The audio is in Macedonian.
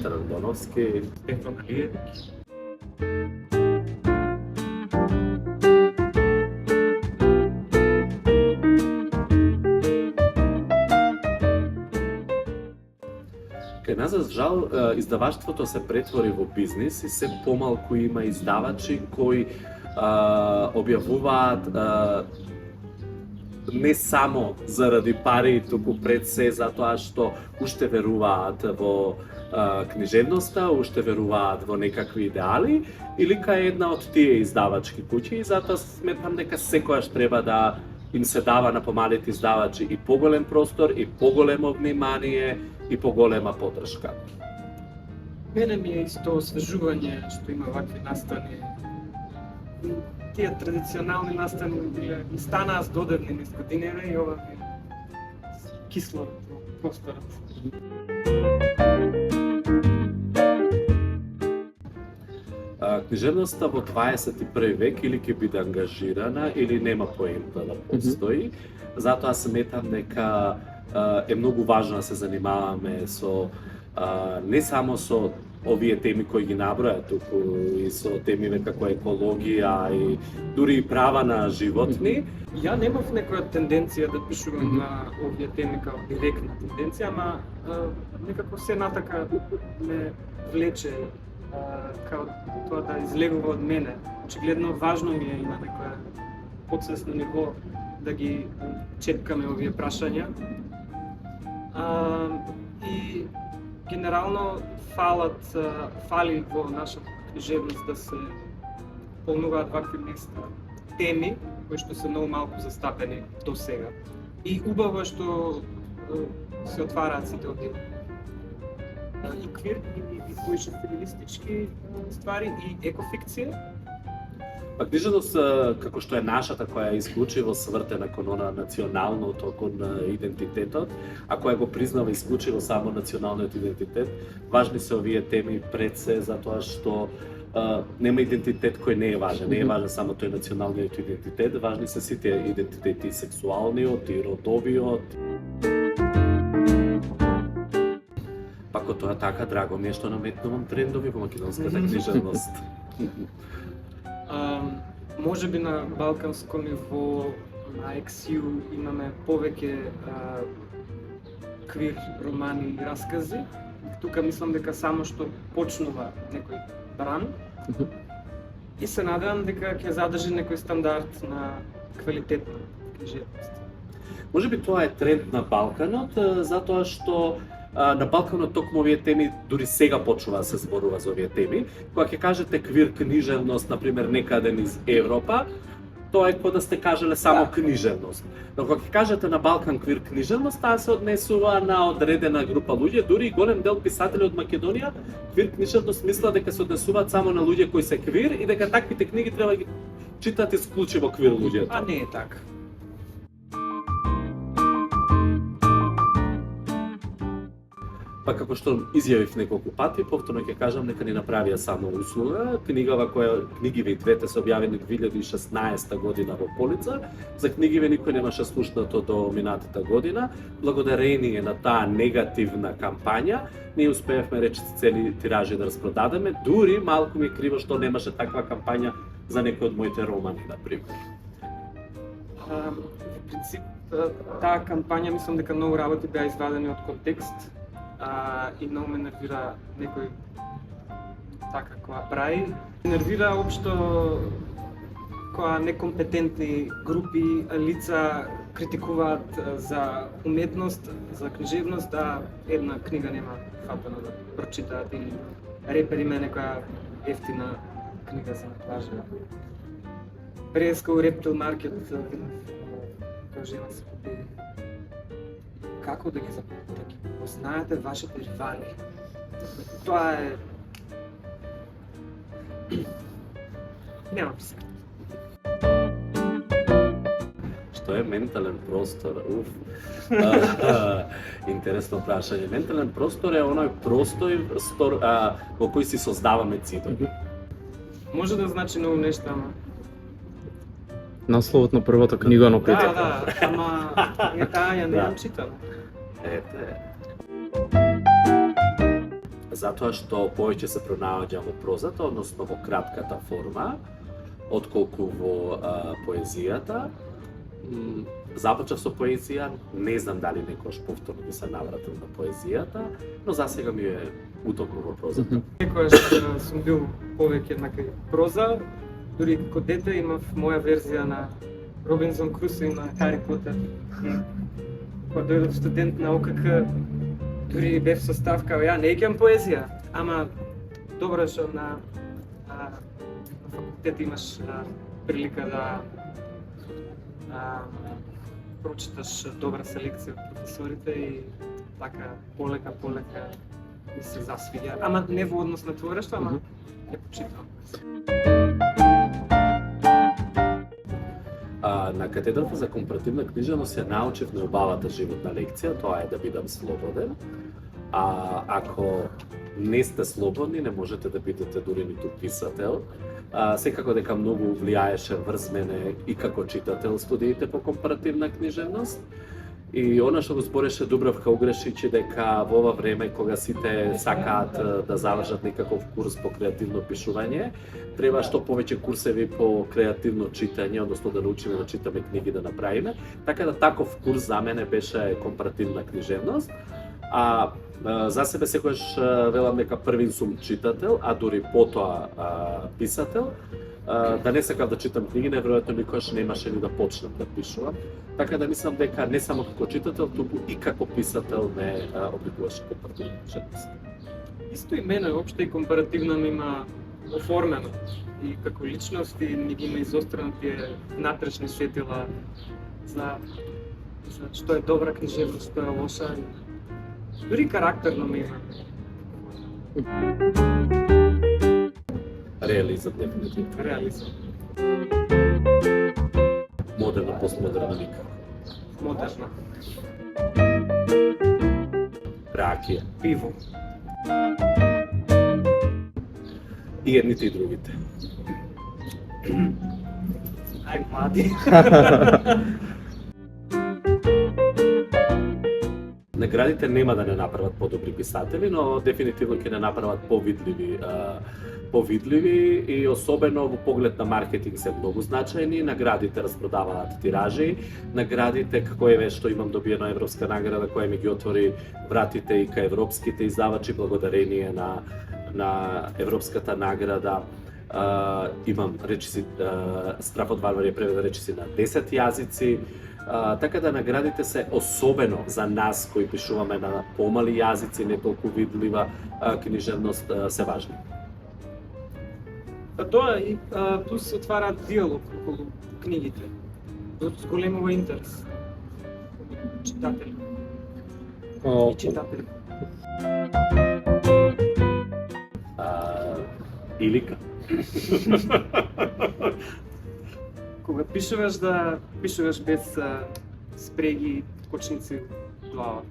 Петар Андоновски, Стефан Алиевич. Кај нас, за жал, издаваштвото се претвори во бизнис и се помалку има издавачи кои објавуваат не само заради пари, туку пред се затоа што уште веруваат во книжевноста, уште веруваат во некакви идеали, или кај една од тие издавачки куќи, и затоа сметам дека секојаш треба да им се дава на помалите издавачи и поголем простор, и поголемо внимание, и поголема поддршка. Мене ми е исто освежување што има вакви настани. Тие традиционални настани ми станаа додевни низ годиневе и ова ми кисло просторот. Книжевноста во 21 век или ќе биде ангажирана или нема поента да постои. Затоа сметам дека е многу важно да се занимаваме со не само со овие теми кои ги наброја, туку и со теми како екологија и дури и права на животни. Ја немав некоја тенденција да пишувам на овие теми као директна тенденција, ама некако се натака ме влече као тоа да излегува од мене. Очигледно важно ми е и на некоја подсвесно ниво да ги чепкаме овие прашања. И генерално фали во нашата книжевност да се полнуваат вакви места, теми кои што се многу малку застапени до сега. И убаво е што се отвараат сите овие и квир, и кои феминистички ствари, и екофикција. Па книжевност, како што е нашата, која е исклучиво свртена кон она националното, кон идентитетот, а која го признава исклучиво само националниот идентитет, важни се овие теми пред се, затоа што нема идентитет кој не е важен. Не е важен само тој националниот идентитет, важни се сите идентитети, и сексуалниот, и родовиот. Пако тоа така, драго ми е што наметнувам трендови во македонската книжевност. Може би на балканско ниво, на XU имаме повеќе квир романи и раскази. Тука мислам дека само што почнува некој бран и се надевам дека ќе задржи некој стандард на квалитетна книжевност. Може би тоа е тренд на Балканот, затоа што на Балканот токму овие теми дури сега почнува да се зборува за овие теми. Кога ќе кажете квир книжевност, например, некаде низ Европа, тоа е кога да сте кажале само книжевност. Но кога ќе кажете на Балкан квир книжевност, таа се однесува на одредена група луѓе, дури и голем дел писатели од Македонија, квир книжевност мисла дека се однесуваат само на луѓе кои се квир и дека таквите книги треба да ги читат исклучиво квир луѓето. А не е така. Па како што изјавив неколку пати, повторно ќе кажам дека ни направија само услуга. Книгиве и двете се објавени 2016 година во Полица. За книгиве никој немаше слушнато до минатата година. Благодарение на таа негативна кампања, ние успеавме речиси цели тиражи да распродадеме. Дури малку ми е криво што немаше таква кампања за некои од моите романи, например. Во принцип, таа кампања мислам дека многу работи беа извадени од контекст. И многу ме нервира некој така која прави. Нервира општо која некомпетентни групи, лица критикуваат за уметност, за книжевност, а една книга нема фатено да прочитаат или репери ме некоја ефтина книга за плажа. Преска у Рептил Маркет која жена се купи. Како да ги познаете вашите ривали? Тоа е... Немам писка. Што е ментален простор? Интересно прашање. Ментален простор е оној простор во кој си создаваме цидови. Може да значи многу нешта, ама... Насловот на првата книга на Петар. Да, ама ја немам читано. Ете. затоа што повеќе се пронаоѓа во прозата, односно во кратката форма, отколку во поезијата. Започнав со поезија, не знам дали некош повторно би се навратил на поезијата, но засега ми е удобно во прозата. Некојаш сум бил повеќе на кај проза, дури како дете имав моја верзија на Робинзон Крусо и на Хари Потер. Кога дојдов студент на ОКК, дури бев со ставка, ја не ќам поезија, ама добро што на факултет имаш прилика да прочиташ добра селекција од професорите и така полека ми се засвиѓа. Ама не во однос на творештво, ама ја почитам. На катедрата за компаративна книжевност ја научив неубавата животна лекција, тоа е да бидам слободен. А ако не сте слободни, не можете да бидете дури ниту писател. Секако дека многу влијаеше врз мене и како читател студиите по компаративна книжевност. И она што го збореше Дубравка Угрешич дека во ова време кога сите сакаат да завршат некаков курс по креативно пишување, треба што повеќе курсеви по креативно читање, односно да научиме да читаме книги да направиме. Така да таков курс за мене беше компаративна книжевност. За себе секогаш велам дека првин сум читател, а дури потоа писател. Да не сакав да читам книги, неверојатно никогаш немаше ни да почнам да пишувам. Така да мислам дека не само како читател, туку и како писател ме обликуваше компаративна книжевност. Исто и мене, општо и компаративна ми има оформено. И како личност и ми ги има изострено тие внатрешни сетила за што е добра книжевност, што е лоша. Дури карактерно ми има. Реализам, дефинитивно. Реализам. Модерна, постмодерна никако. Модерна. Ракија. Пиво. И едните и другите. Ај, млади. Наградите нема да не направат подобри писатели, но дефинитивно ќе не направат повидливи и особено во поглед на маркетинг се многу значајни. Наградите распродаваат тиражи, наградите како еве што имам добиена европска награда која ми ги отвори вратите и кај европските издавачи благодарение на европската награда. Имам речиси, Страф од Варвари е преведен речиси на 10 јазици. Така да наградите се особено за нас кои пишуваме на помали јазици, не толку видлива книжевност, се важни. Тоа и ту се отвара диалог околу книгите. Зголемува интерес. Читатели. И читатели. Илика. Кога пишуваш да пишуваш без спреги, кочници, глава.